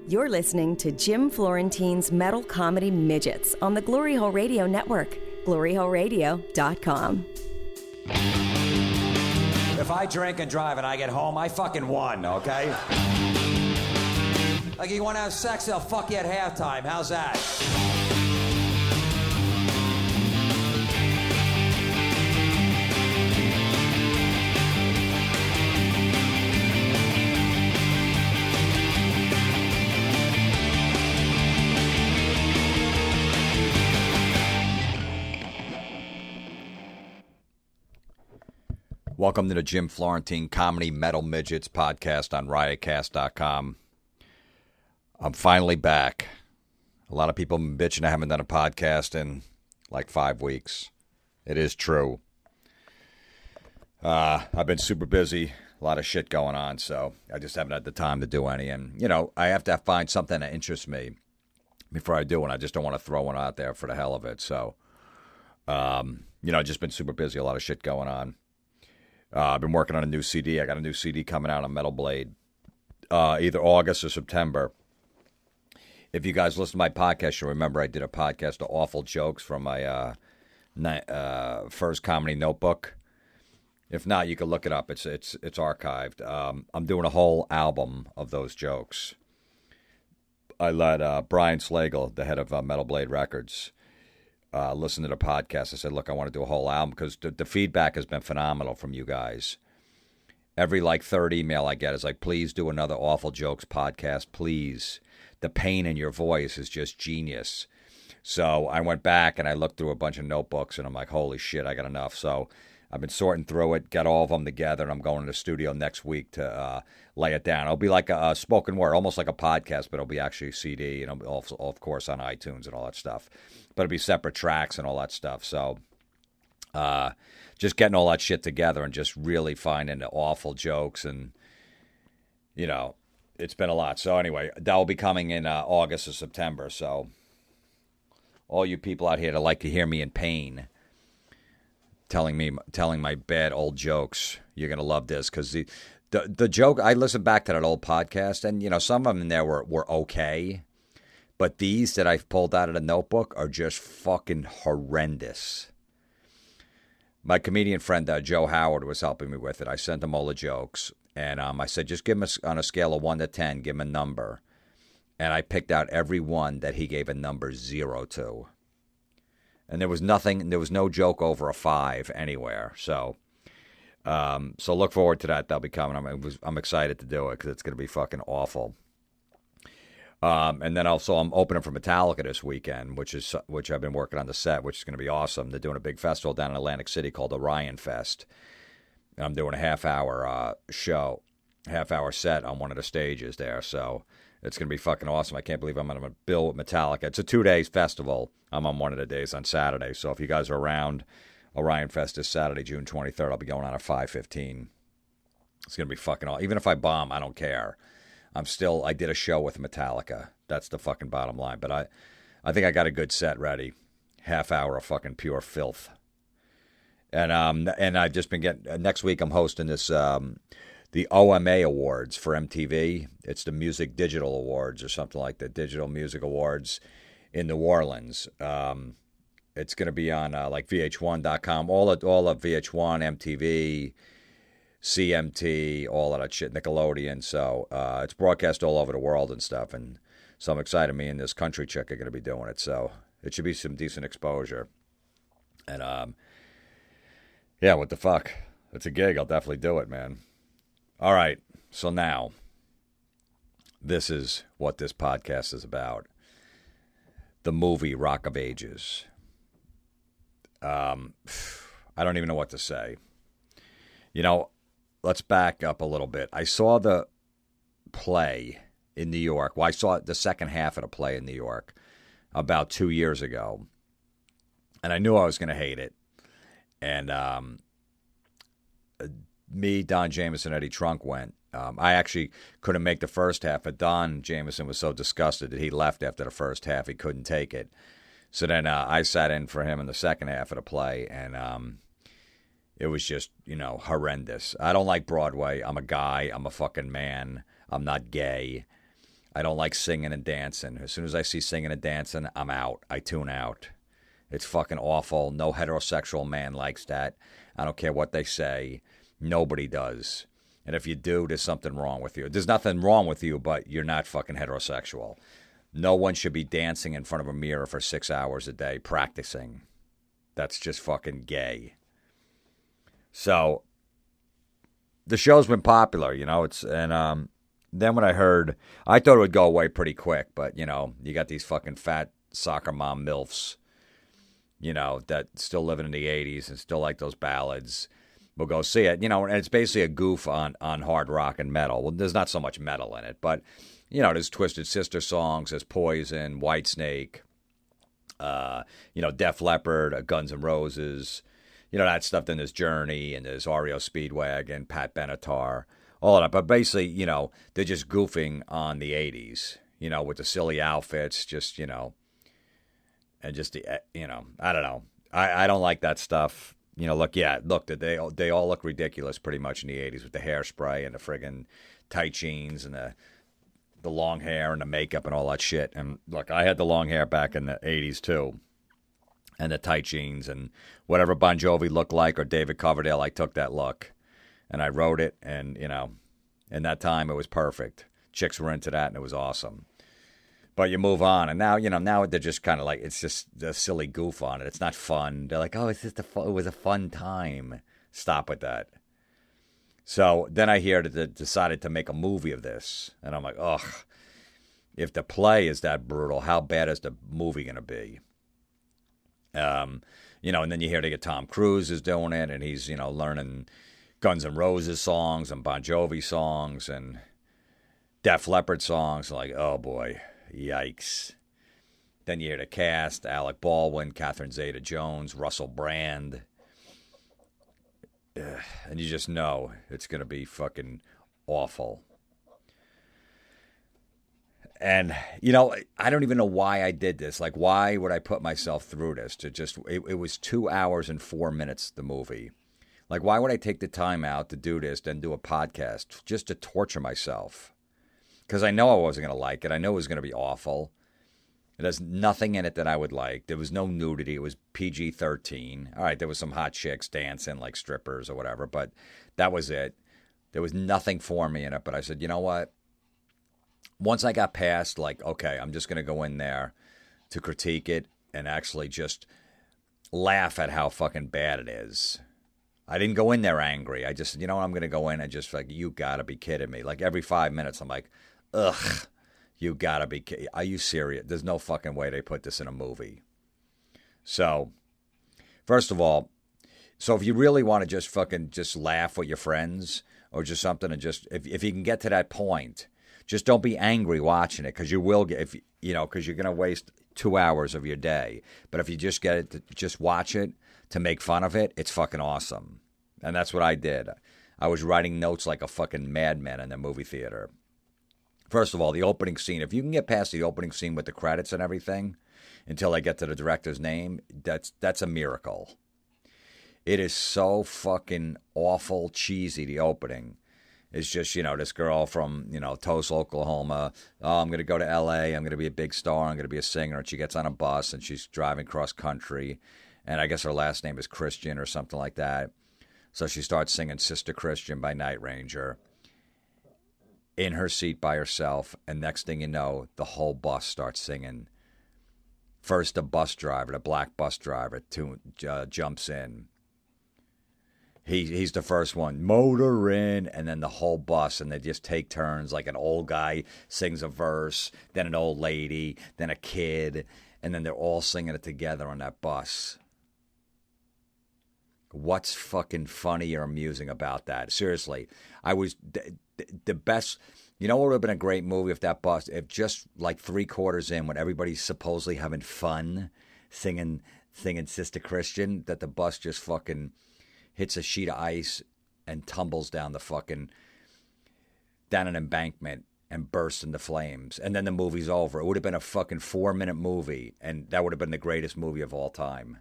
You're listening to Jim Florentine's Metal Comedy Midgets on the Glory Hole Radio Network, gloryholeradio.com. If I drink and drive and I get home, I fucking won, okay? Like, you want to have sex, they'll fuck you at halftime. How's that? Welcome to the Jim Florentine Comedy Metal Midgets podcast on riotcast.com. I'm finally back. A lot of people have been bitching I haven't done a podcast in like 5 weeks. It is true. I've been super busy. A lot of shit going on, so I just haven't had the time to do any. And, you know, I have to find something that interests me before I do, and I just don't want to throw one out there for the hell of it. So, I've just been super busy. A lot of shit going on. I've been working on a new CD. I got a new CD coming out on Metal Blade, either August or September. If you guys listen to my podcast, you'll remember I did a podcast of awful jokes from my first comedy notebook. If not, you can look it up. It's archived. I'm doing a whole album of those jokes. I let Brian Slagle, the head of Metal Blade Records, listen to the podcast. I said, look, I want to do a whole album because the feedback has been phenomenal from you guys. Every third email I get is like, please do another Awful Jokes podcast, please. The pain in your voice is just genius. So I went back and I looked through a bunch of notebooks and I'm like, holy shit, I got enough. So I've been sorting through it, got all of them together, and I'm going to the studio next week to lay it down. It'll be like a spoken word, almost like a podcast, but it'll be actually a CD, and it'll be also, of course, on iTunes and all that stuff. But it'll be separate tracks and all that stuff. So just getting all that shit together and just really finding the awful jokes, and, you know, it's been a lot. So anyway, that will be coming in August or September. So all you people out here that like to hear me in pain, telling my bad old jokes, you're going to love this, because the joke, I listened back to that old podcast, and, you know, some of them in there were okay, but these that I've pulled out of the notebook are just fucking horrendous. My comedian friend, Joe Howard, was helping me with it. I sent him all the jokes, and I said, just give him on a scale of 1 to 10, give him a number, and I picked out every one that he gave a number 0 to. And there was no joke over a 5 anywhere. So look forward to that. That'll be coming. I'm excited to do it because it's going to be fucking awful. And then also I'm opening for Metallica this weekend, which I've been working on the set, which is going to be awesome. They're doing a big festival down in Atlantic City called Orion Fest. And I'm doing a half-hour set on one of the stages there. So it's going to be fucking awesome. I can't believe I'm going to bill with Metallica. It's a 2-day festival. I'm on one of the days on Saturday. So if you guys are around, Orion Fest is Saturday, June 23rd. I'll be going on at 5:15. It's going to be fucking awesome. Even if I bomb, I don't care. I did a show with Metallica. That's the fucking bottom line. But I think I got a good set ready. Half hour of fucking pure filth. And I've just been next week I'm hosting this, the OMA Awards for MTV. It's the Music Digital Awards or something like that, Digital Music Awards in New Orleans. It's going to be on like VH1.com, all of VH1, MTV, CMT, all of that shit, Nickelodeon. So it's broadcast all over the world and stuff. And so I'm excited. Me and this country chick are going to be doing it. So it should be some decent exposure. And yeah, what the fuck? It's a gig. I'll definitely do it, man. All right, so now, this is what this podcast is about. The movie Rock of Ages. I don't even know what to say. You know, let's back up a little bit. I saw the play in New York. Well, I saw the second half of the play in New York about 2 years ago. And I knew I was going to hate it. And me, Don Jameson, Eddie Trunk went. I actually couldn't make the first half, but Don Jameson was so disgusted that he left after the first half. He couldn't take it. So then I sat in for him in the second half of the play, and it was just, horrendous. I don't like Broadway. I'm a guy. I'm a fucking man. I'm not gay. I don't like singing and dancing. As soon as I see singing and dancing, I'm out. I tune out. It's fucking awful. No heterosexual man likes that. I don't care what they say. Nobody does. And if you do, there's something wrong with you. There's nothing wrong with you, but you're not fucking heterosexual. No one should be dancing in front of a mirror for 6 hours a day practicing. That's just fucking gay. So the show's been popular, you know. Then when I heard, I thought it would go away pretty quick, but you know, you got these fucking fat soccer mom milfs, you know, that still living in the 80s and still like those ballads. We'll go see it, you know, and it's basically a goof on hard rock and metal. Well, there's not so much metal in it, but you know, there's Twisted Sister songs, there's Poison, Whitesnake, you know, Def Leppard, Guns N' Roses, you know, that stuff. Then there's Journey and there's REO Speedwagon, Pat Benatar, all of that. But basically, you know, they're just goofing on the 80s, you know, with the silly outfits, just, you know, and just, the, you know, I don't know. I don't like that stuff. You know, look, they all look ridiculous pretty much in the 80s with the hairspray and the friggin' tight jeans and the long hair and the makeup and all that shit. And look, I had the long hair back in the 80s too. And the tight jeans and whatever Bon Jovi looked like or David Coverdale, I took that look. And I wrote it, and, you know, in that time it was perfect. Chicks were into that, and it was awesome. But you move on, and now, you know, now they're just kind of like, it's just a silly goof on it. It's not fun. They're like, oh, it's just it was a fun time. Stop with that. So then I hear that they decided to make a movie of this, and I'm like, ugh. If the play is that brutal, how bad is the movie going to be? You know, and then you hear they get Tom Cruise is doing it, and he's, you know, learning Guns N' Roses songs and Bon Jovi songs and Def Leppard songs. Like, oh boy, yikes. Then you hear the cast: Alec Baldwin, Catherine Zeta-Jones, Russell Brand. And you just know it's going to be fucking awful. And, you know, I don't even know why I did this. Like, why would I put myself through this? It was 2 hours and 4 minutes, the movie. Like, why would I take the time out to do this, then do a podcast, just to torture myself? Because I know I wasn't going to like it. I know it was going to be awful. There's nothing in it that I would like. There was no nudity. It was PG-13. All right, there was some hot chicks dancing like strippers or whatever, but that was it. There was nothing for me in it. But I said, you know what? Once I got past, like, okay, I'm just going to go in there to critique it and actually just laugh at how fucking bad it is. I didn't go in there angry. I just, you know what, I'm going to go in and just like, you got to be kidding me. Like every 5 minutes, I'm like, ugh, you got to be kidding. Are you serious? There's no fucking way they put this in a movie. So, first of all, so if you really want to just fucking just laugh with your friends or just something and just, if you can get to that point, just don't be angry watching it, because you will get, if you know, because you're going to waste 2 hours of your day. But if you just get it, to just watch it to make fun of it, it's fucking awesome. And that's what I did. I was writing notes like a fucking madman in the movie theater. First of all, the opening scene, if you can get past the opening scene with the credits and everything until I get to the director's name, that's a miracle. It is so fucking awful cheesy, the opening. It's just, you know, this girl from, you know, Tulsa, Oklahoma. Oh, I'm going to go to L.A. I'm going to be a big star. I'm going to be a singer. And she gets on a bus and she's driving cross country. And I guess her last name is Christian or something like that. So she starts singing Sister Christian by Night Ranger in her seat by herself. And next thing you know, the whole bus starts singing. First, the bus driver, the black bus driver, jumps in. He's the first one, motor in, and then the whole bus, and they just take turns. Like an old guy sings a verse, then an old lady, then a kid, and then they're all singing it together on that bus. What's fucking funny or amusing about that? Seriously, I was the best. You know what would have been a great movie if just like 3/4 in, when everybody's supposedly having fun singing Sister Christian, that the bus just fucking hits a sheet of ice and tumbles down an embankment and bursts into flames. And then the movie's over. It would have been a fucking 4-minute movie, and that would have been the greatest movie of all time.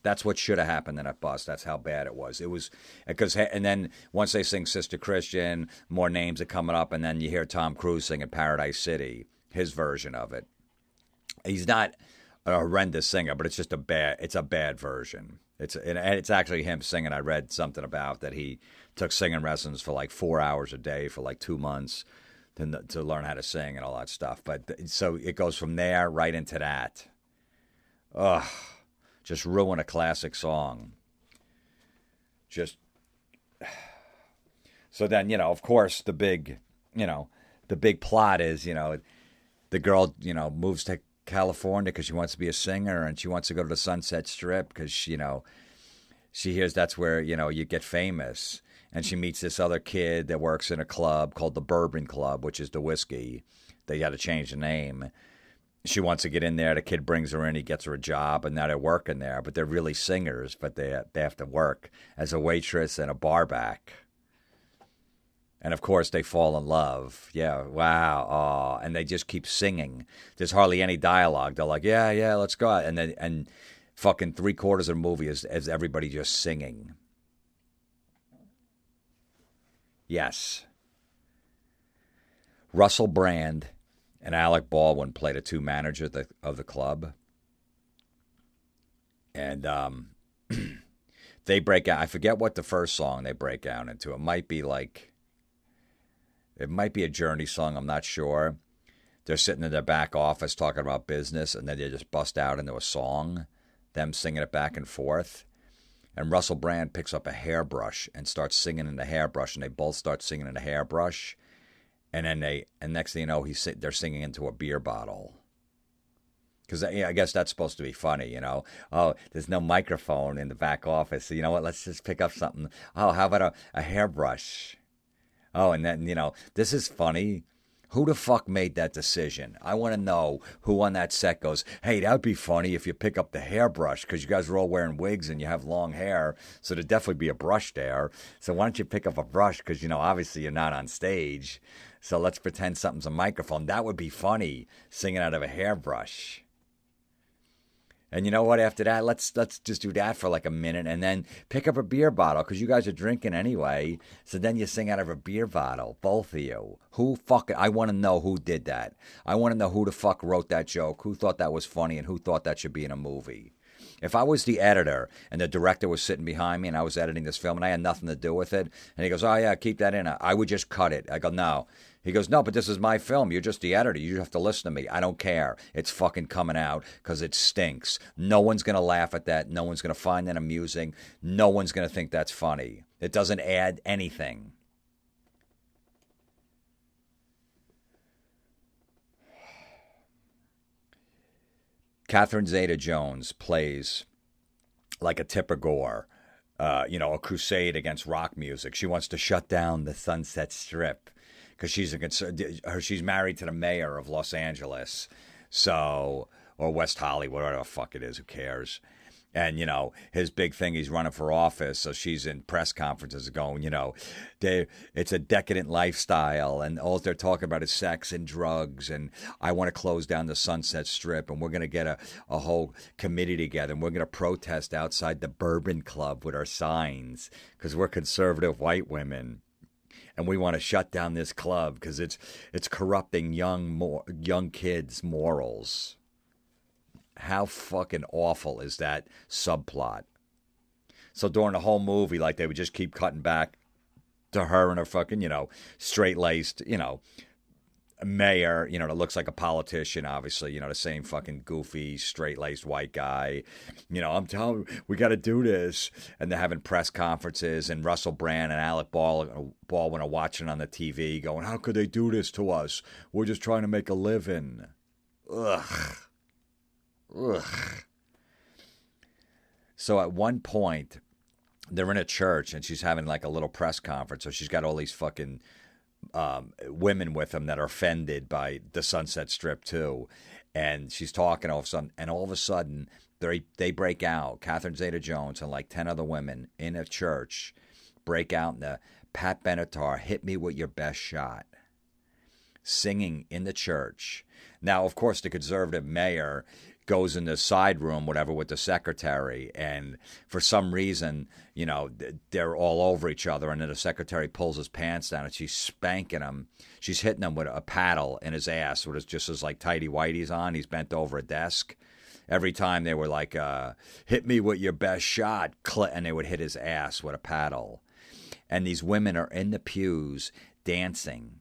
That's what should have happened in that bus. That's how bad it was. It was because, and then once they sing Sister Christian, more names are coming up, and then you hear Tom Cruise singing Paradise City, his version of it. He's not a horrendous singer, but it's just it's a bad version. And it's actually him singing. I read something about that he took singing lessons for like 4 hours a day for like 2 months to learn how to sing and all that stuff. But so it goes from there right into that. Ugh. Just ruin a classic song. Just so then, of course, the big plot is, the girl, moves to California because she wants to be a singer and she wants to go to the Sunset Strip because, she hears that's where, you get famous. And she meets this other kid that works in a club called the Bourbon Club, which is the whiskey. They had to change the name. She wants to get in there. The kid brings her in. He gets her a job, and now they're working there. But they're really singers, but they have to work as a waitress and a bar back. And, of course, they fall in love. Yeah, wow. Oh, and they just keep singing. There's hardly any dialogue. They're like, yeah, let's go out. And fucking 3/4 of the movie is everybody just singing. Yes. Russell Brand and Alec Baldwin play the two managers of the club. And they break out. I forget what the first song they break out into. It might be a Journey song. I'm not sure. They're sitting in their back office talking about business, and then they just bust out into a song, them singing it back and forth. And Russell Brand picks up a hairbrush and starts singing in the hairbrush, and they both start singing in the hairbrush. And then next thing you know, they're singing into a beer bottle. Because I guess that's supposed to be funny, Oh, there's no microphone in the back office. So you know what? Let's just pick up something. Oh, how about a hairbrush? Oh, and then, this is funny. Who the fuck made that decision? I want to know who on that set goes, hey, that'd be funny if you pick up the hairbrush because you guys are all wearing wigs and you have long hair. So there'd definitely be a brush there. So why don't you pick up a brush because, obviously you're not on stage. So let's pretend something's a microphone. That would be funny, singing out of a hairbrush. And you know what? After that, let's just do that for like a minute and then pick up a beer bottle because you guys are drinking anyway. So then you sing out of a beer bottle, both of you. I want to know who did that. I want to know who the fuck wrote that joke, who thought that was funny, and who thought that should be in a movie. If I was the editor and the director was sitting behind me and I was editing this film and I had nothing to do with it, and he goes, oh, yeah, keep that in, I would just cut it. I go, no. He goes, no, but this is my film. You're just the editor. You have to listen to me. I don't care. It's fucking coming out because it stinks. No one's going to laugh at that. No one's going to find that amusing. No one's going to think that's funny. It doesn't add anything. Catherine Zeta-Jones plays like a Tipper Gore, a crusade against rock music. She wants to shut down the Sunset Strip because she's married to the mayor of Los Angeles, or West Hollywood, whatever the fuck it is, who cares? And, his big thing, he's running for office, so she's in press conferences going, it's a decadent lifestyle, and all they're talking about is sex and drugs, and I want to close down the Sunset Strip, and we're going to get a whole committee together, and we're going to protest outside the Bourbon Club with our signs, because we're conservative white women. And we want to shut down this club because it's corrupting young kids' morals. How fucking awful is that subplot? So during the whole movie, like, they would just keep cutting back to her and her fucking, straight-laced, mayor, that looks like a politician, obviously, the same fucking goofy, straight-laced white guy. I'm telling you, we got to do this. And they're having press conferences, and Russell Brand and Alec Baldwin are watching on the TV going, how could they do this to us? We're just trying to make a living. Ugh. So at one point, they're in a church, and she's having like a little press conference. So she's got all these fucking women with them that are offended by the Sunset Strip too, and she's talking all of a sudden they break out. Catherine Zeta-Jones and like 10 other women in a church break out in the Pat Benatar "Hit Me With Your Best Shot," singing in the church. Now, of course, the conservative mayor goes in the side room, whatever, with the secretary. And for some reason, you know, they're all over each other. And then the secretary pulls his pants down and she's spanking him. She's hitting him with a paddle in his ass, with just his like tighty whities on. He's bent over a desk. Every time they were like, hit me with your best shot, and they would hit his ass with a paddle. And these women are in the pews dancing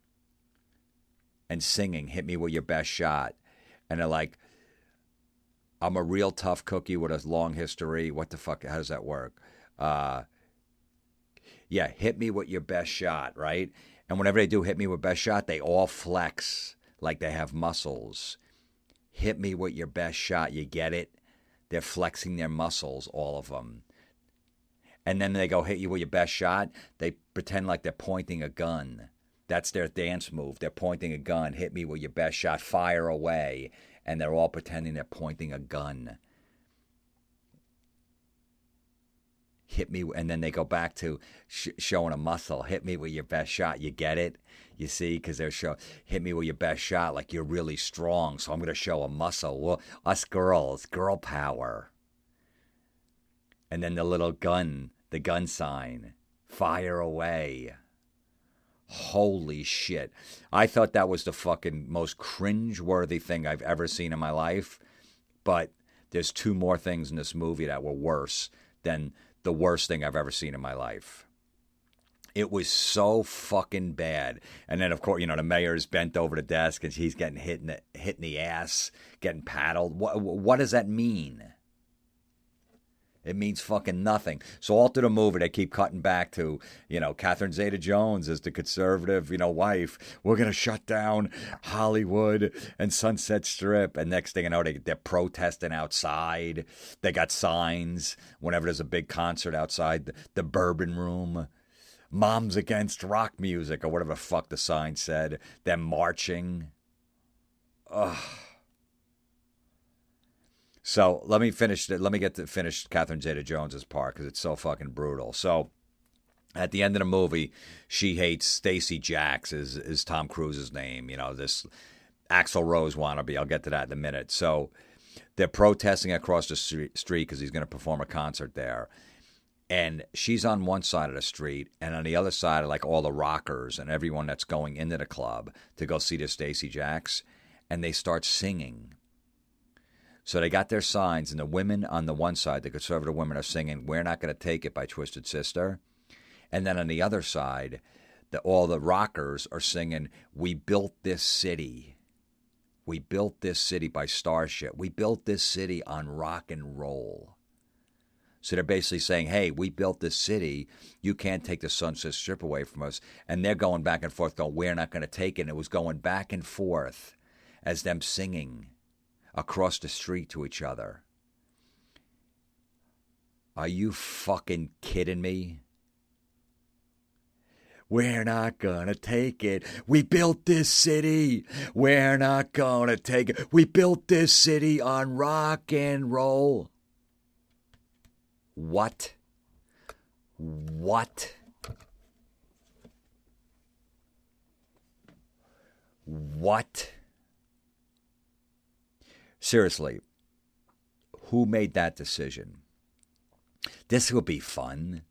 and singing, hit me with your best shot. And they're like, I'm a real tough cookie with a long history. What the fuck? How does that work? Yeah, hit me with your best shot, right? And whenever they do hit me with best shot, they all flex like they have muscles. Hit me with your best shot. You get it? They're flexing their muscles, all of them. And then they go hit you with your best shot. They pretend like they're pointing a gun. That's their dance move. They're pointing a gun. Hit me with your best shot. Fire away. And they're all pretending they're pointing a gun. Hit me. And then they go back to showing a muscle. Hit me with your best shot. You get it? You see? Because they're showing, hit me with your best shot like you're really strong. So I'm going to show a muscle. Well, us girls, girl power. And then the little gun, the gun sign. Fire away. Holy shit. I thought that was the fucking most cringe-worthy thing I've ever seen in my life. But there's two more things in this movie that were worse than the worst thing I've ever seen in my life. It was so fucking bad. And then, of course, you know, the mayor's bent over the desk and he's getting hit in the ass, getting paddled. What does that mean? It means fucking nothing. So all through the movie, they keep cutting back to, you know, Catherine Zeta-Jones as the conservative, you know, wife. We're going to shut down Hollywood and Sunset Strip. And next thing you know, they're protesting outside. They got signs whenever there's a big concert outside the Bourbon Room. Moms against rock music, or whatever the fuck the sign said. They're marching. Ugh. So let me finish. Let me get to finish Catherine Zeta-Jones's part because it's so fucking brutal. So at the end of the movie, she hates Stacey Jacks is Tom Cruise's name. You know, this Axl Rose wannabe. I'll get to that in a minute. So they're protesting across the street because he's going to perform a concert there. And she's on one side of the street, and on the other side are like all the rockers and everyone that's going into the club to go see the Stacey Jacks, and they start singing. So they got their signs, and the women on the one side, the conservative women, are singing, "We're Not Gonna Take It" by Twisted Sister. And then on the other side, all the rockers are singing, "We Built This City. We built this city" by Starship. "We built this city on rock and roll." So they're basically saying, hey, we built this city. You can't take the Sunset Strip away from us. And they're going back and forth going, we're not going to take it. And it was going back and forth as them singing across the street to each other. Are you fucking kidding me? We're not gonna take it. We built this city. We're not gonna take it. We built this city on rock and roll. What? What? What? Seriously, who made that decision? This will be fun.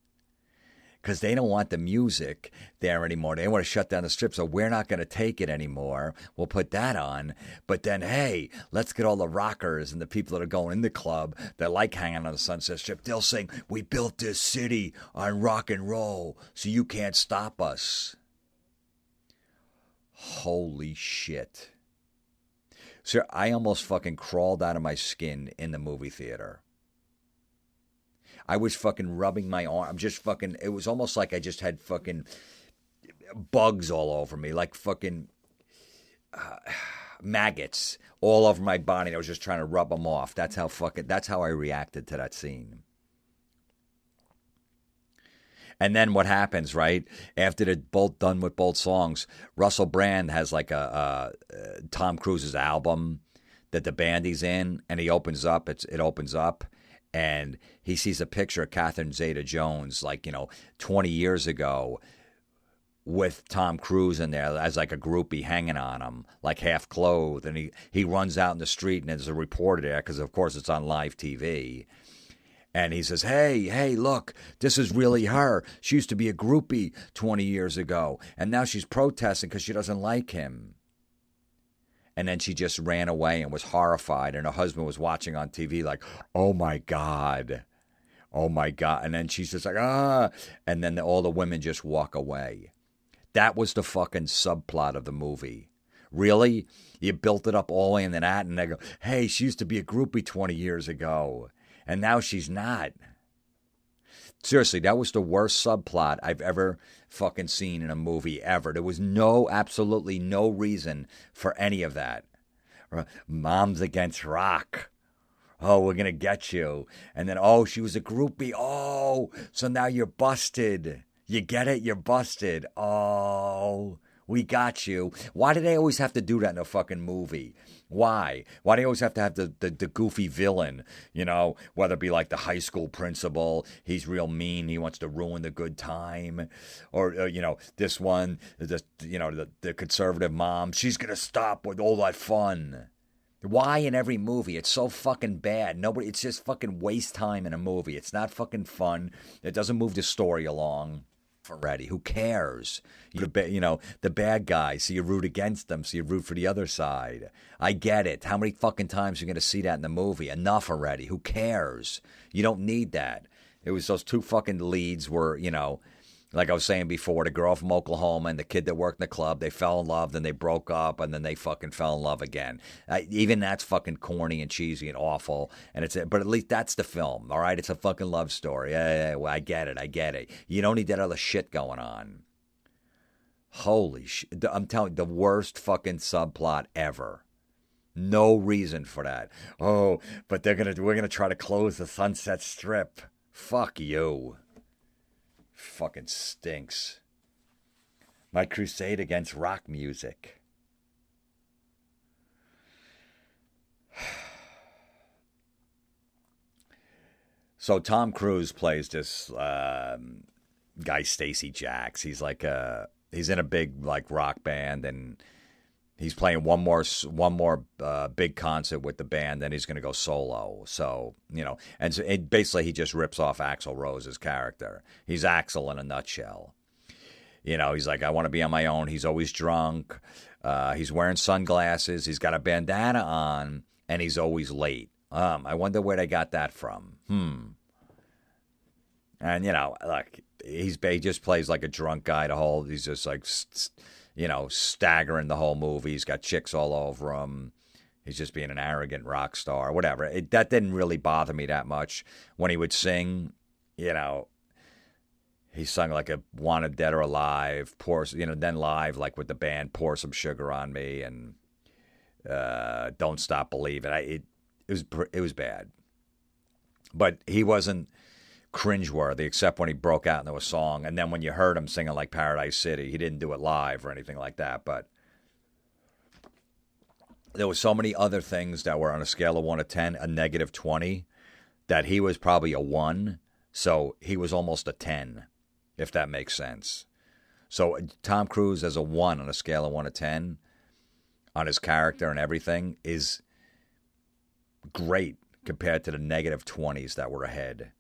Because they don't want the music there anymore. They want to shut down the strip, so we're not going to take it anymore. We'll put that on. But then, hey, let's get all the rockers and the people that are going in the club that like hanging on the Sunset Strip. They'll sing, we built this city on rock and roll, so you can't stop us. Holy shit. Sir, I almost fucking crawled out of my skin in the movie theater. I was fucking rubbing my arm. It was almost like I just had fucking bugs all over me, like fucking maggots all over my body. I was just trying to rub them off. That's how I reacted to that scene. And then what happens, right? After they're both done with both songs, Russell Brand has like a Tom Cruise's album that the band he's in, and he opens up. It opens up. And he sees a picture of Catherine Zeta-Jones, like, 20 years ago with Tom Cruise in there as like a groupie hanging on him, like half clothed. And he runs out in the street and there's a reporter there because, of course, it's on live TV. And he says, hey, look, this is really her. She used to be a groupie 20 years ago. And now she's protesting because she doesn't like him. And then she just ran away and was horrified. And her husband was watching on TV like, oh, my God. Oh, my God. And then she's just like, ah. And then all the women just walk away. That was the fucking subplot of the movie. Really? You built it up all the way into that. And they go, hey, she used to be a groupie 20 years ago. And now she's not. Seriously, that was the worst subplot I've ever fucking seen in a movie ever. There was absolutely no reason for any of that. Mom's against rock. Oh, we're going to get you. And then, oh, she was a groupie. Oh, so now you're busted. You get it? You're busted. Oh, we got you. Why do they always have to do that in a fucking movie? Why? Why do they always have to have the goofy villain, you know, whether it be like the high school principal, he's real mean, he wants to ruin the good time, or you know, this one, the conservative mom, she's going to stop with all that fun. Why in every movie? It's so fucking bad. It's just fucking waste time in a movie. It's not fucking fun. It doesn't move the story along. Already, who cares? The bad guys, so you root against them, so you root for the other side. I get it. How many fucking times are you going to see that in the movie? Enough already. Who cares? You don't need that. It was those two fucking leads were, you know, like I was saying before, the girl from Oklahoma and the kid that worked in the club, they fell in love, then they broke up, and then they fucking fell in love again. Even that's fucking corny and cheesy and awful. But at least that's the film, all right? It's a fucking love story. Well, I get it. You don't need that other shit going on. Holy shit. I'm telling you, the worst fucking subplot ever. No reason for that. Oh, but we're gonna try to close the Sunset Strip. Fuck you. Fucking stinks. My crusade against rock music. So Tom Cruise plays this guy, Stacey Jacks. He's like he's in a big like rock band, and he's playing one more big concert with the band, then he's going to go solo. So, you know, and so basically he just rips off Axl Rose's character. He's Axl in a nutshell. You know, he's like, I want to be on my own. He's always drunk. He's wearing sunglasses. He's got a bandana on, and he's always late. I wonder where they got that from. And, you know, like, he just plays like a drunk guy he's just like, you know, staggering the whole movie. He's got chicks all over him. He's just being an arrogant rock star, whatever. That didn't really bother me that much. When he would sing, you know, he sung like a Wanted Dead or Alive, then live, like with the band, Pour Some Sugar on Me, and Don't Stop Believing. It was bad. But he wasn't cringeworthy, except when he broke out into a song, and then when you heard him singing like Paradise City, he didn't do it live or anything like that, but there were so many other things that were on a scale of 1 to 10, a negative 20, that he was probably a 1, so he was almost a 10, if that makes sense. So Tom Cruise as a 1 on a scale of 1 to 10, on his character and everything, is great compared to the negative 20s that were ahead.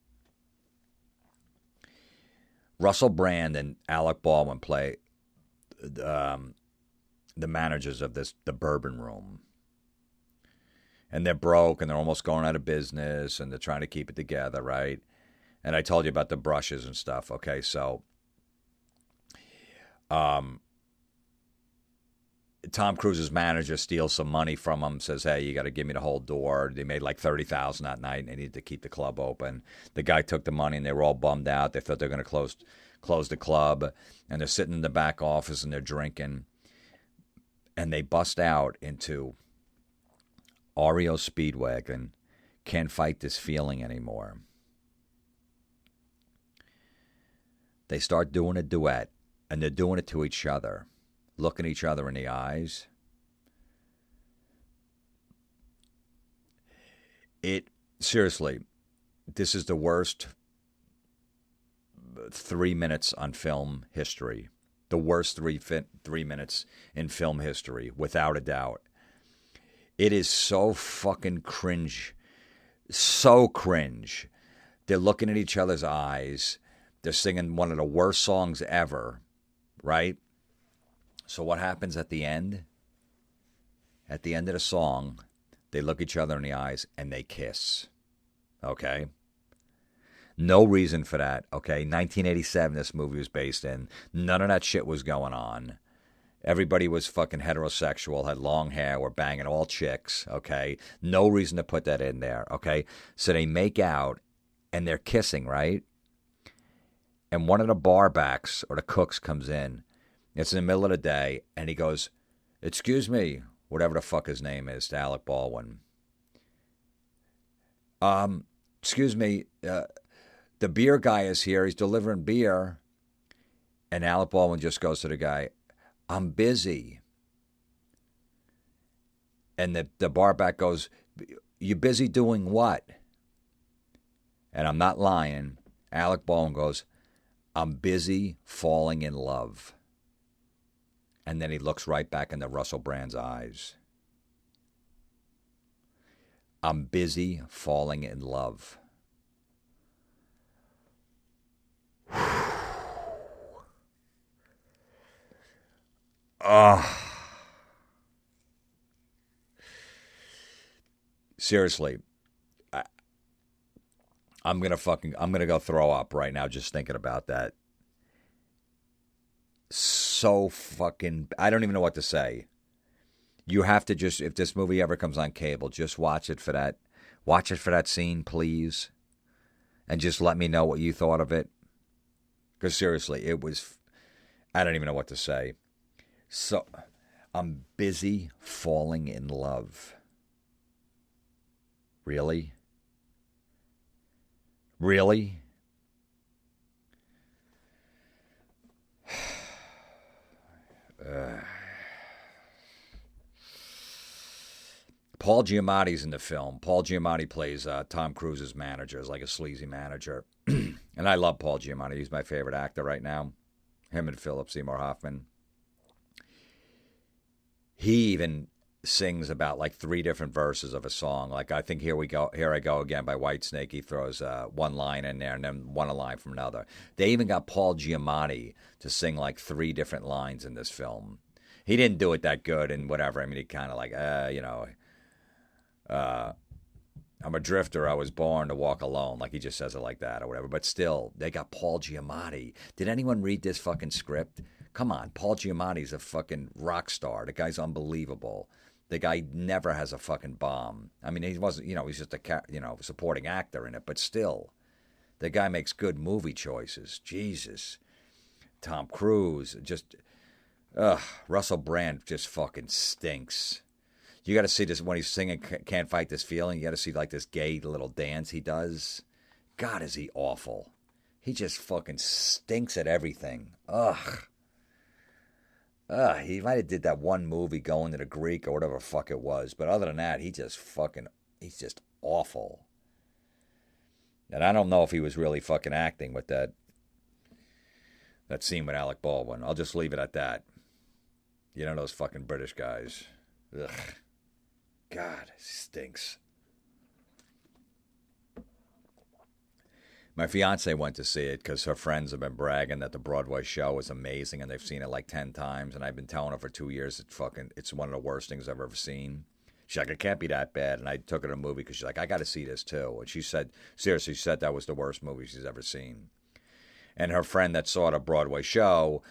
Russell Brand and Alec Baldwin play the managers of the Bourbon Room. And they're broke, and they're almost going out of business, and they're trying to keep it together, right? And I told you about the brushes and stuff. Okay, so Tom Cruise's manager steals some money from him, says, hey, you got to give me the whole door. They made like $30,000 that night, and they needed to keep the club open. The guy took the money, and they were all bummed out. They thought they were going to close the club, and they're sitting in the back office, and they're drinking, and they bust out into REO Speedwagon, Can't Fight This Feeling Anymore. They start doing a duet, and they're doing it to each other, looking each other in the eyes. Seriously, this is the worst 3 minutes on film history The worst 3 minutes in film history, without a doubt. It is so fucking cringe. So cringe. They're looking at each other's eyes. They're singing one of the worst songs ever, right? So what happens at the end? At the end of the song, they look each other in the eyes and they kiss. Okay? No reason for that, okay? 1987 this movie was based in. None of that shit was going on. Everybody was fucking heterosexual, had long hair, were banging all chicks, okay? No reason to put that in there, okay? So they make out and they're kissing, right? And one of the barbacks or the cooks comes in. It's in the middle of the day, and he goes, "Excuse me," whatever the fuck his name is, to Alec Baldwin. Excuse me, the beer guy is here. He's delivering beer. And Alec Baldwin just goes to the guy, "I'm busy." And the barback goes, "You busy doing what?" And I'm not lying. Alec Baldwin goes, "I'm busy falling in love." And then he looks right back into Russell Brand's eyes. I'm busy falling in love. Seriously. I'm gonna go throw up right now just thinking about that. So fucking, I don't even know what to say. You have to just, if this movie ever comes on cable, just watch it for that. Watch it for that scene, please. And just let me know what you thought of it. Because seriously, it was, I don't even know what to say. So, I'm busy falling in love. Really? Really? Paul Giamatti's in the film. Paul Giamatti plays Tom Cruise's manager, is like a sleazy manager. And I love Paul Giamatti. He's my favorite actor right now. Him and Philip Seymour Hoffman. He even sings about like 3 different verses of a song. Like, I think Here I Go Again by Whitesnake. He throws one line in there and then one line from another. They even got Paul Giamatti to sing like 3 different lines in this film. He didn't do it that good and whatever. I mean, he kind of like, I'm a drifter. I was born to walk alone. Like, he just says it like that or whatever. But still, they got Paul Giamatti. Did anyone read this fucking script? Come on. Paul Giamatti's a fucking rock star. The guy's unbelievable. The guy never has a fucking bomb. I mean, he wasn't, he's just a, supporting actor in it. But still, the guy makes good movie choices. Jesus. Tom Cruise. Just, Russell Brand just fucking stinks. You got to see this when he's singing Can't Fight This Feeling. You got to see like this gay little dance he does. God, is he awful. He just fucking stinks at everything. Ugh. He might have did that one movie Going to the Greek or whatever the fuck it was. But other than that, he's just awful. And I don't know if he was really fucking acting with that scene with Alec Baldwin. I'll just leave it at that. You know those fucking British guys. Ugh. God, stinks. My fiance went to see it because her friends have been bragging that the Broadway show is amazing and they've seen it like 10 times. And I've been telling her for 2 years it's one of the worst things I've ever seen. She's like, it can't be that bad. And I took her to a movie because she's like, I got to see this too. And she said, seriously, she said that was the worst movie she's ever seen. And her friend that saw the Broadway show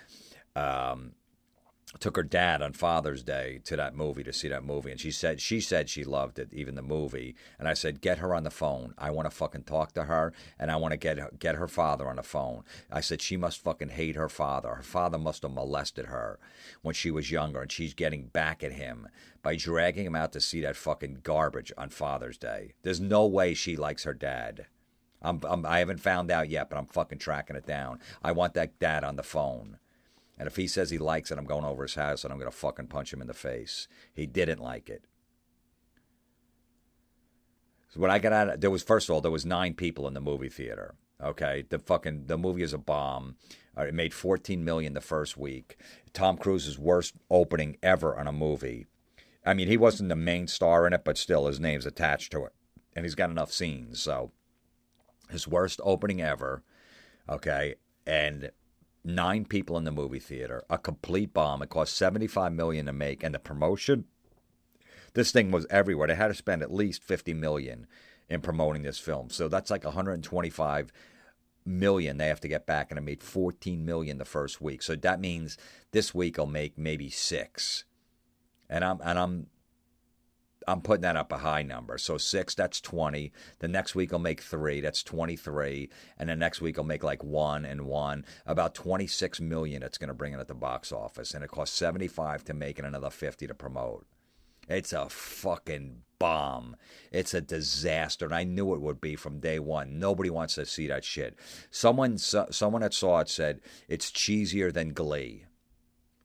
took her dad on Father's Day to that movie to see that movie. And she said she loved it, even the movie. And I said, get her on the phone. I want to fucking talk to her, and I want to get her father on the phone. I said, she must fucking hate her father. Her father must have molested her when she was younger, and she's getting back at him by dragging him out to see that fucking garbage on Father's Day. There's no way she likes her dad. I haven't found out yet, but I'm fucking tracking it down. I want that dad on the phone. And if he says he likes it, I'm going over his house and I'm going to fucking punch him in the face. He didn't like it. So when I got out, there was 9 people in the movie theater. Okay, the movie is a bomb. It made $14 million the first week. Tom Cruise's worst opening ever on a movie. I mean, he wasn't the main star in it, but still, his name's attached to it, and he's got enough scenes. So, his worst opening ever. Okay, and 9 people in the movie theater, a complete bomb. It cost $75 million to make, and the promotion. This thing was everywhere. They had to spend at least $50 million in promoting this film. So that's like $125 million they have to get back, and it made $14 million the first week. So that means this week will make maybe 6. And I'm putting that up a high number. So 6, that's 20. The next week I'll make 3, that's 23. And the next week I'll make like 1 and 1. About $26 million it's going to bring in at the box office. And it costs 75 to make and another 50 to promote. It's a fucking bomb. It's a disaster. And I knew it would be from day one. Nobody wants to see that shit. Someone that saw it said it's cheesier than Glee.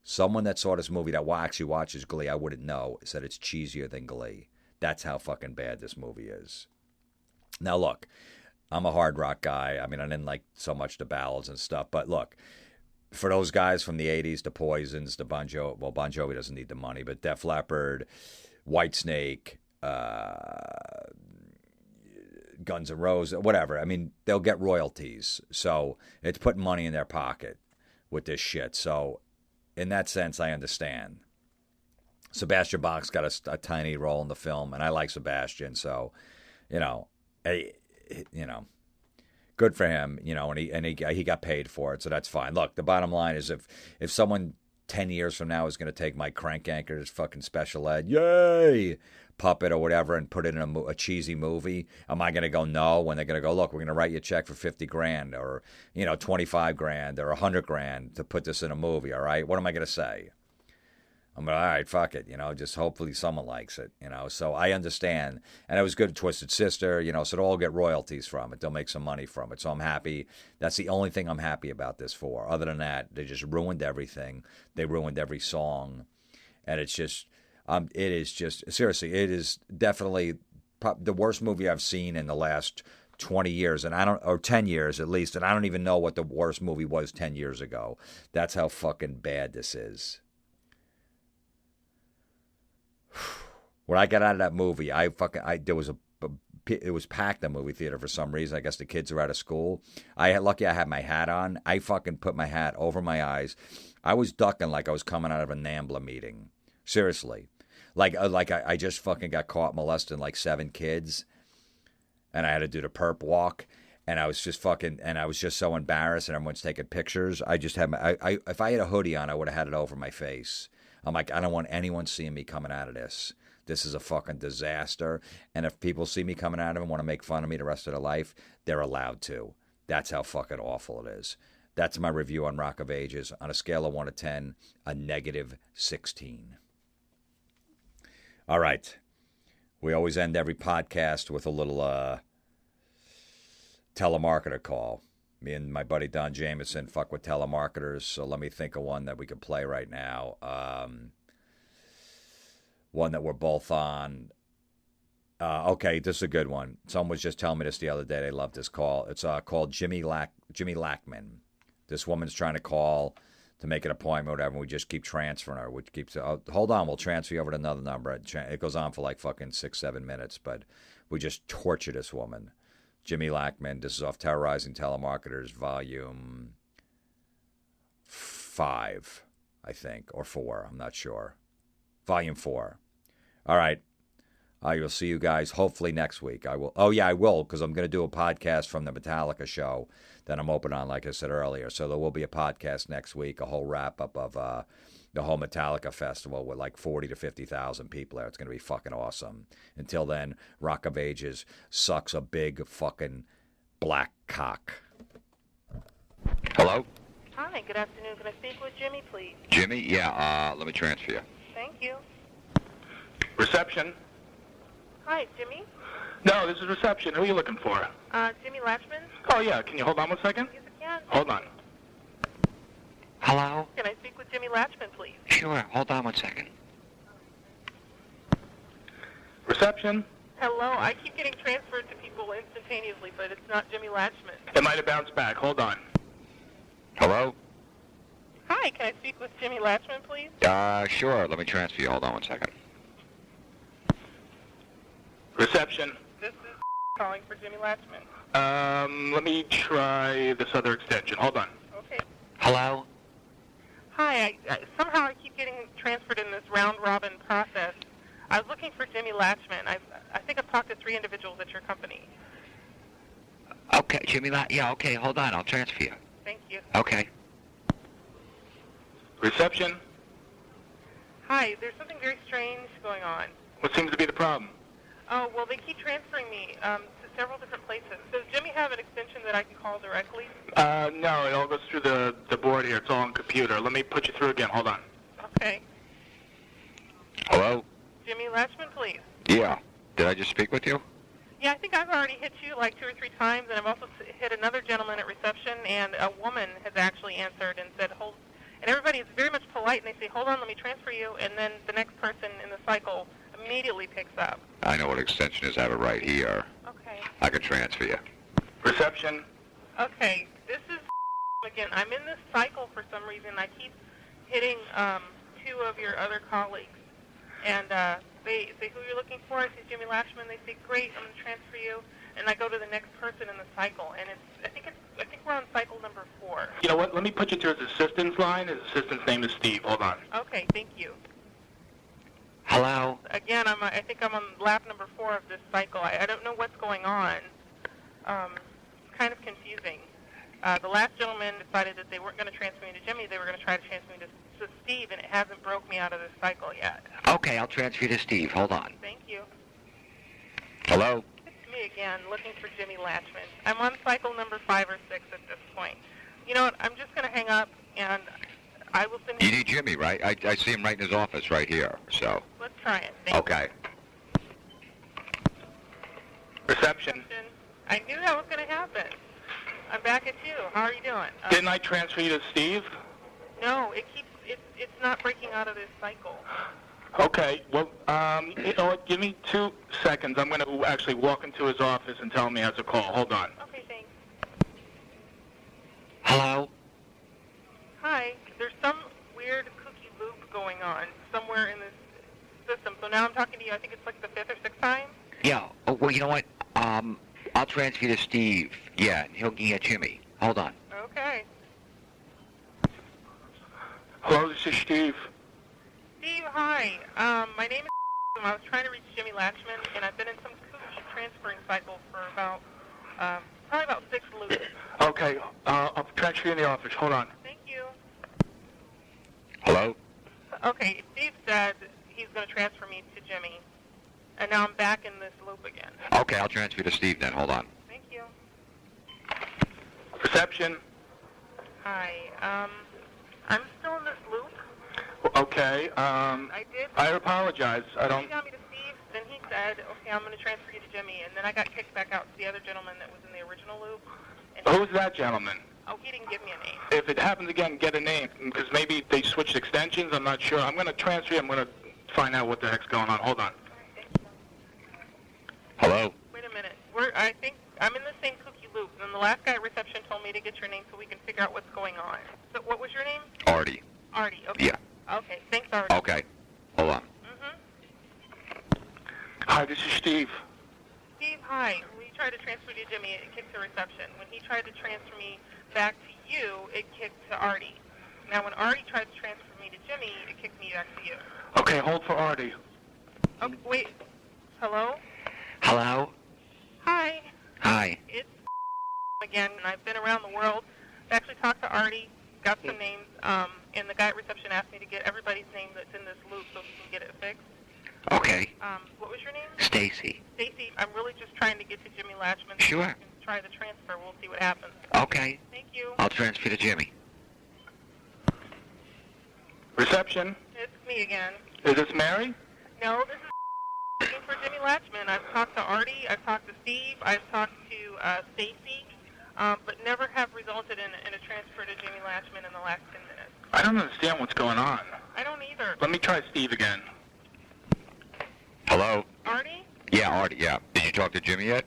Someone that saw this movie that actually watches Glee, I wouldn't know, said it's cheesier than Glee. That's how fucking bad this movie is. Now, look, I'm a hard rock guy. I mean, I didn't like so much the ballads and stuff. But look, for those guys from the 80s, the Poisons, the Bon Jovi, well, Bon Jovi doesn't need the money, but Def Leppard, Whitesnake, Guns N' Roses, whatever. I mean, they'll get royalties. So it's putting money in their pocket with this shit. So in that sense, I understand. Sebastian Bach's got a tiny role in the film, and I like Sebastian. So, good for him, and he got paid for it, so that's fine. Look, the bottom line is if someone 10 years from now is going to take my Crank Anchor's fucking special ed, yay, puppet or whatever, and put it in a cheesy movie, am I going to go no when they're going to go, look, we're going to write you a check for $50,000 or, $25,000 or $100,000 to put this in a movie, all right? What am I going to say? I'm like, all right, fuck it, just hopefully someone likes it, So I understand. And it was good to Twisted Sister, so they'll all get royalties from it. They'll make some money from it. So I'm happy. That's the only thing I'm happy about this for. Other than that, they just ruined everything. They ruined every song. And it's just, seriously, it is definitely the worst movie I've seen in the last 20 years, or 10 years at least. And I don't even know what the worst movie was 10 years ago. That's how fucking bad this is. When I got out of that movie, it was packed, the movie theater, for some reason. I guess the kids are out of school. Lucky I had my hat on. I fucking put my hat over my eyes. I was ducking like I was coming out of a NAMBLA meeting. Seriously. Like I just fucking got caught molesting like 7 kids. And I had to do the perp walk. And I was just so embarrassed, and everyone's taking pictures. I just had if I had a hoodie on, I would have had it over my face. I'm like, I don't want anyone seeing me coming out of this. This is a fucking disaster. And if people see me coming out of it and want to make fun of me the rest of their life, they're allowed to. That's how fucking awful it is. That's my review on Rock of Ages. On a scale of 1 to 10, a -16. All right. We always end every podcast with a little telemarketer call. Me and my buddy Don Jameson fuck with telemarketers, so let me think of one that we could play right now. One that we're both on. Okay, this is a good one. Someone was just telling me this the other day. They love this call. It's called Jimmy Lackman. This woman's trying to call to make an appointment or whatever, and we just keep transferring her. Which keeps, hold on, we'll transfer you over to another number. It goes on for like fucking 6-7 minutes, but we just torture this woman. Jimmy Lackman. This is off Terrorizing Telemarketers, Volume 5, I think, or 4. I'm not sure. Volume 4. All right. I will see you guys hopefully next week. I will. Oh, yeah, I will, because I'm going to do a podcast from the Metallica show that I'm open on, like I said earlier. So there will be a podcast next week, a whole wrap-up of the whole Metallica festival with like 40 to 50,000 people there. It's going to be fucking awesome. Until then, Rock of Ages sucks a big fucking black cock. Hello? Hi, good afternoon. Can I speak with Jimmy, please? Jimmy? Yeah, let me transfer you. Thank you. Reception? Hi, Jimmy? No, this is reception. Who are you looking for? Jimmy Latchman? Oh, yeah. Can you hold on 1 second? Yes, I can. Hold on. Hello? Can I speak with Jimmy Latchman, please? Sure. Hold on 1 second. Reception? Hello, I keep getting transferred to people instantaneously, but it's not Jimmy Latchman. It might have bounced back. Hold on. Hello? Hi, can I speak with Jimmy Latchman, please? Sure. Let me transfer you. Hold on 1 second. Reception. This is calling for Jimmy Latchman. Let me try this other extension. Hold on. Okay. Hello? Hi, somehow I keep getting transferred in this round-robin process. I was looking for Jimmy Latchman. I think I've talked to 3 individuals at your company. Okay, Jimmy yeah, okay, hold on. I'll transfer you. Thank you. Okay. Reception. Hi, there's something very strange going on. What seems to be the problem? Oh, well, they keep transferring me to several different places. Does Jimmy have an extension that I can call directly? No, it all goes through the board here. It's all on computer. Let me put you through again. Hold on. Okay. Hello? Jimmy Latchman, please. Yeah. Did I just speak with you? Yeah, I think I've already hit you like 2 or 3 times, and I've also hit another gentleman at reception, and a woman has actually answered and said, hold. And everybody is very much polite, and they say, hold on, let me transfer you, and then the next person in the cycle immediately picks up. I know what extension is. I have it right here. Okay. I can transfer you. Reception. Okay, this is again. I'm in this cycle for some reason. I keep hitting 2 of your other colleagues, and they say who you're looking for. I say Jimmy Latchman. They say great, I'm going to transfer you, and I go to the next person in the cycle, and I think we're on cycle number 4. You know what? Let me put you through his assistant's line. His assistant's name is Steve. Hold on. Okay, thank you. Hello? Again, I think I'm on lap number 4 of this cycle. I don't know what's going on. It's kind of confusing. The last gentleman decided that they weren't going to transfer me to Jimmy. They were going to try to transfer me to Steve, and it hasn't broke me out of this cycle yet. Okay, I'll transfer you to Steve. Hold on. Thank you. Hello? It's me again, looking for Jimmy Latchman. I'm on cycle number 5 or 6 at this point. You know what? I'm just going to hang up, and I will send You need Jimmy, right? I see him right in his office right here, so. Let's try it. Thank Okay. Reception. you. I knew that was going to happen. I'm back at you. How are you doing? Didn't I transfer you to Steve? No, it's not breaking out of this cycle. Okay. Well, you know what? Give me 2 seconds. I'm going to actually walk into his office and tell him he has a call. Hold on. Okay, thanks. Hello? Hi. There's some weird cookie loop going on somewhere in this system. So now I'm talking to you. I think it's like the 5th or 6th time. Yeah. Oh, well, you know what? I'll transfer you to Steve. Yeah, and he'll get Jimmy. Hold on. Okay. Hello, this is Steve. Steve, hi. My name is and I was trying to reach Jimmy Latchman, and I've been in some cookie transferring cycles for about, probably about 6 loops. Okay. I'll transfer you in the office. Hold on. Thank you. Hello? Okay, Steve said he's going to transfer me to Jimmy, and now I'm back in this loop again. Okay, I'll transfer you to Steve then. Hold on. Thank you. Reception. Hi. I'm still in this loop. Okay. I did. I apologize. I He don't. got me to Steve, then he said, okay, I'm going to transfer you to Jimmy, and then I got kicked back out to the other gentleman that was in the original loop. And Who's that gentleman? Oh, he didn't give me a name. If it happens again, get a name, because maybe they switched extensions. I'm not sure. I'm going to transfer you. I'm going to find out what the heck's going on. Hold on. Hello? Wait a minute. I think I'm in the same cookie loop, and the last guy at reception told me to get your name so we can figure out what's going on. So what was your name? Artie. Artie. Okay. Yeah. Okay. Thanks, Artie. Okay. Hold on. Hi, this is Steve. Steve, hi. When you tried to transfer to Jimmy, it kicked to reception. When he tried to transfer me back to you, it kicked to Artie. Now, when Artie tried to transfer me to Jimmy, it kicked me back to you. Okay, hold for Artie. Okay, wait. Hello? Hello? Hi. Hi. It's again, and I've been around the world. I actually talked to Artie, got some names, and the guy at reception asked me to get everybody's name that's in this loop so we can get it fixed. Okay. What was your name? Stacy. Stacy, I'm really just trying to get to Jimmy Latchman. Sure. So we can try the transfer. We'll see what happens. Okay. Thank you. I'll transfer to Jimmy. Reception. It's me again. Is this Mary? No, this is looking for Jimmy Latchman. I've talked to Artie. I've talked to Steve. I've talked to Stacy, but never have resulted in a transfer to Jimmy Latchman in the last 10 minutes. I don't understand what's going on. I don't either. Let me try Steve again. Hello? Artie? Yeah. Yeah, Artie, yeah. Did you talk to Jimmy yet?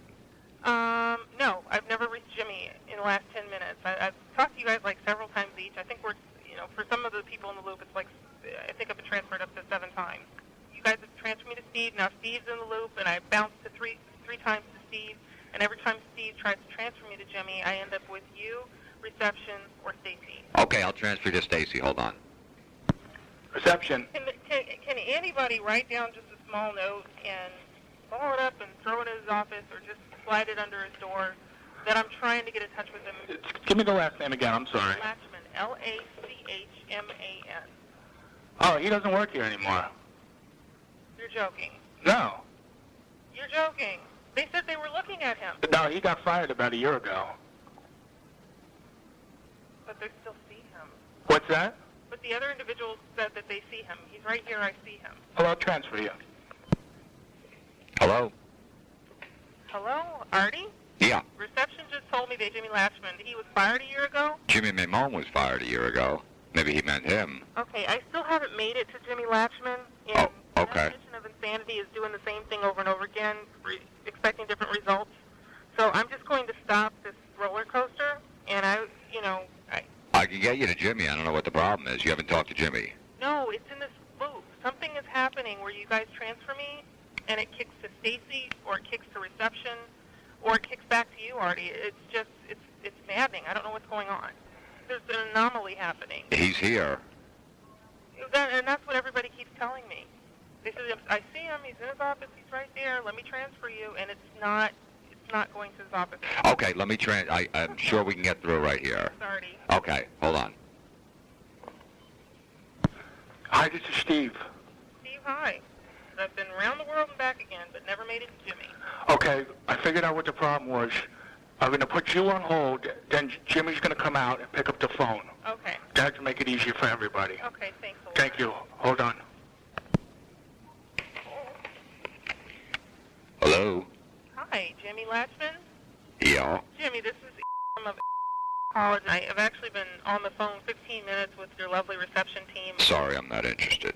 No, I've never reached Jimmy in the last 10 minutes. I've talked to you guys like several times each. I think we're, for some of the people in the loop, it's like, I think I've been transferred up to 7 times. You guys have transferred me to Steve. Now Steve's in the loop, and I bounced to three times to Steve. And every time Steve tries to transfer me to Jimmy, I end up with you, reception, or Stacy. Okay, I'll transfer to Stacy. Hold on. Reception. Can anybody write down just a small note and ball it up and throw it in his office, or just slide it under his door, that I'm trying to get in touch with him? Give me the last name again. I'm sorry. Lachman, Lachman. Oh, he doesn't work here anymore. You're joking. No. You're joking. They said they were looking at him. No, he got fired about a year ago. But they still see him. What's that? But the other individuals said that they see him. He's right here. I see him. Well, I'll transfer you. Hello? Hello, Artie? Yeah. Reception just told me that Jimmy Lachman, he was fired a year ago. Jimmy Mamone was fired a year ago. Maybe he meant him. Okay, I still haven't made it to Jimmy Lachman. Oh, okay. The definition of insanity is doing the same thing over and over again, expecting different results. So I'm just going to stop this roller coaster, and I can get you to Jimmy. I don't know what the problem is. You haven't talked to Jimmy. No, it's in this loop. Something is happening where you guys transfer me, and it kicks to Stacy, or it kicks to reception, or it kicks back to you, Artie. It's just, it's maddening. I don't know what's going on. There's an anomaly happening. He's here. And that's what everybody keeps telling me. They say, I see him, he's in his office, he's right there, let me transfer you, and it's not going to his office. Okay, let me I'm sure we can get through right here. Sorry. Okay, hold on. Hi, this is Steve. Steve, hi. I've been around the world and back again, but never made it to Jimmy. Okay, I figured out what the problem was. I'm going to put you on hold, then Jimmy's going to come out and pick up the phone. Okay. That to make it easier for everybody. Okay, thanks a lot. Thank you. Hold on. Hello? Hi, Jimmy Lachman? Yeah. Jimmy, this is from college. I've actually been on the phone 15 minutes with your lovely reception team. Sorry, I'm not interested.